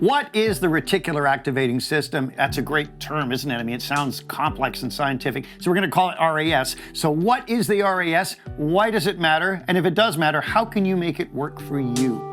What is the reticular activating system? That's a great term, isn't it? I mean, it sounds complex and scientific, so we're going to call it RAS. So what is the RAS? Why does it matter? And if it does matter, how can you make it work for you?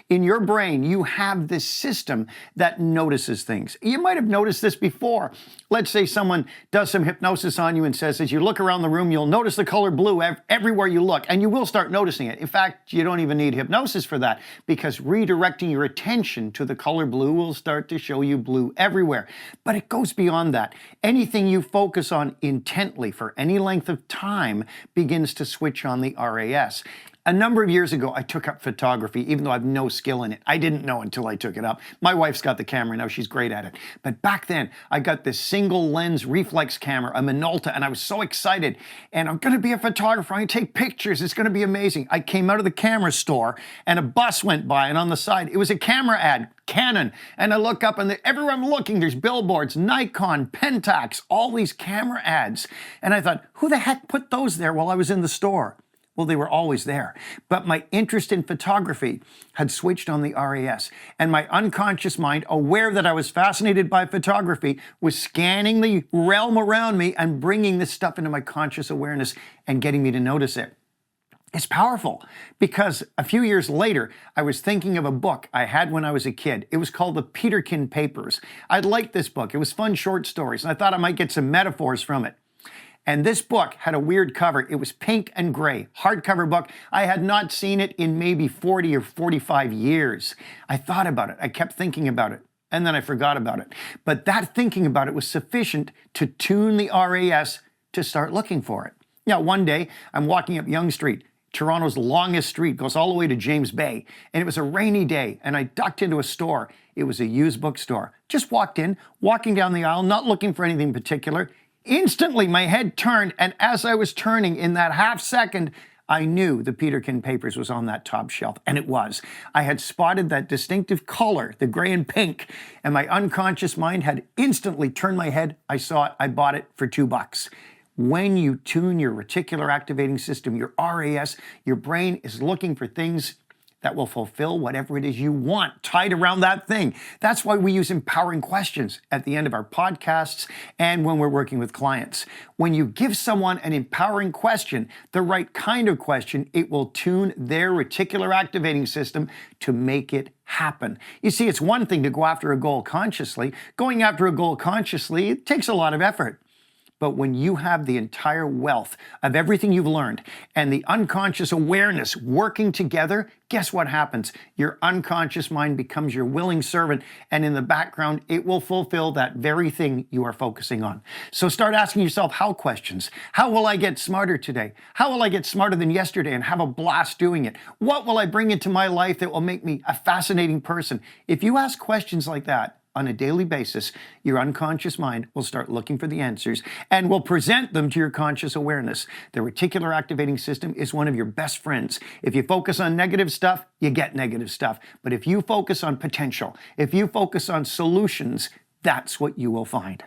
In your brain, you have this system that notices things. You might have noticed this before. Let's say someone does some hypnosis on you and says, as you look around the room, you'll notice the color blue everywhere you look, and you will start noticing it. In fact, you don't even need hypnosis for that, because redirecting your attention to the color blue will start to show you blue everywhere. But it goes beyond that. Anything you focus on intently for any length of time begins to switch on the RAS. A number of years ago, I took up photography, even though I have no skill in it. I didn't know until I took it up. My wife's got the camera now, she's great at it. But back then, I got this single lens reflex camera, a Minolta, and I was so excited. And I'm gonna be a photographer, I'm gonna take pictures, it's gonna be amazing. I came out of the camera store and a bus went by, and on the side, it was a camera ad, Canon. And I look up and everywhere I'm looking, there's billboards, Nikon, Pentax, all these camera ads. And I thought, who the heck put those there while I was in the store? Well, they were always there. But my interest in photography had switched on the RAS, and my unconscious mind, aware that I was fascinated by photography, was scanning the realm around me and bringing this stuff into my conscious awareness and getting me to notice it. It's powerful, because a few years later, I was thinking of a book I had when I was a kid. It was called The Peterkin Papers. I liked this book. It was fun short stories, and I thought I might get some metaphors from it. And this book had a weird cover. It was pink and gray, hardcover book. I had not seen it in maybe 40 or 45 years. I thought about it. I kept thinking about it. And then I forgot about it. But that thinking about it was sufficient to tune the RAS to start looking for it. Now, one day, I'm walking up Yonge Street. Toronto's longest street, goes all the way to James Bay. And it was a rainy day, and I ducked into a store. It was a used bookstore. Just walked in, walking down the aisle, not looking for anything particular. Instantly, my head turned, and as I was turning, in that half second, I knew the Peterkin Papers was on that top shelf, and it was. I had spotted that distinctive color, the gray and pink, and my unconscious mind had instantly turned my head. I saw it, I bought it for $2. When you tune your reticular activating system, your RAS, your brain is looking for things that will fulfill whatever it is you want, tied around that thing. That's why we use empowering questions at the end of our podcasts and when we're working with clients. When you give someone an empowering question, the right kind of question, it will tune their reticular activating system to make it happen. You see, it's one thing to go after a goal consciously. Going after a goal consciously, it takes a lot of effort. But when you have the entire wealth of everything you've learned and the unconscious awareness working together, guess what happens? Your unconscious mind becomes your willing servant, and in the background, it will fulfill that very thing you are focusing on. So start asking yourself how questions. How will I get smarter today? How will I get smarter than yesterday and have a blast doing it? What will I bring into my life that will make me a fascinating person? If you ask questions like that, on a daily basis, your unconscious mind will start looking for the answers and will present them to your conscious awareness. The reticular activating system is one of your best friends. If you focus on negative stuff, you get negative stuff. But if you focus on potential, if you focus on solutions, that's what you will find.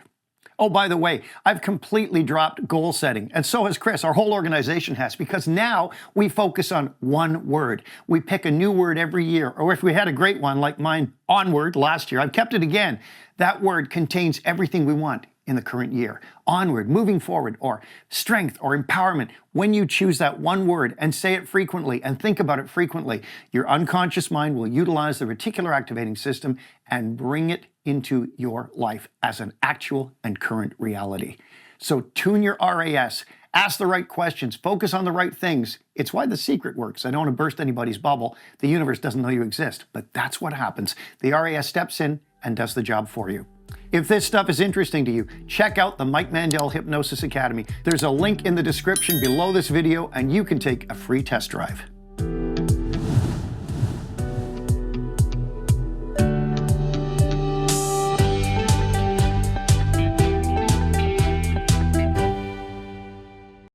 Oh, by the way, I've completely dropped goal setting, and so has Chris. Our whole organization has, because now we focus on one word. We pick a new word every year, or if we had a great one like mine, onward, last year, I've kept it again. That word contains everything we want in the current year. Onward, moving forward, or strength, or empowerment. When you choose that one word and say it frequently and think about it frequently, your unconscious mind will utilize the reticular activating system and bring it into your life as an actual and current reality. So tune your RAS, ask the right questions, focus on the right things. It's why The Secret works. I don't want to burst anybody's bubble. The universe doesn't know you exist, but that's what happens. The RAS steps in and does the job for you. If this stuff is interesting to you, check out the Mike Mandel Hypnosis Academy. There's a link in the description below this video, and you can take a free test drive.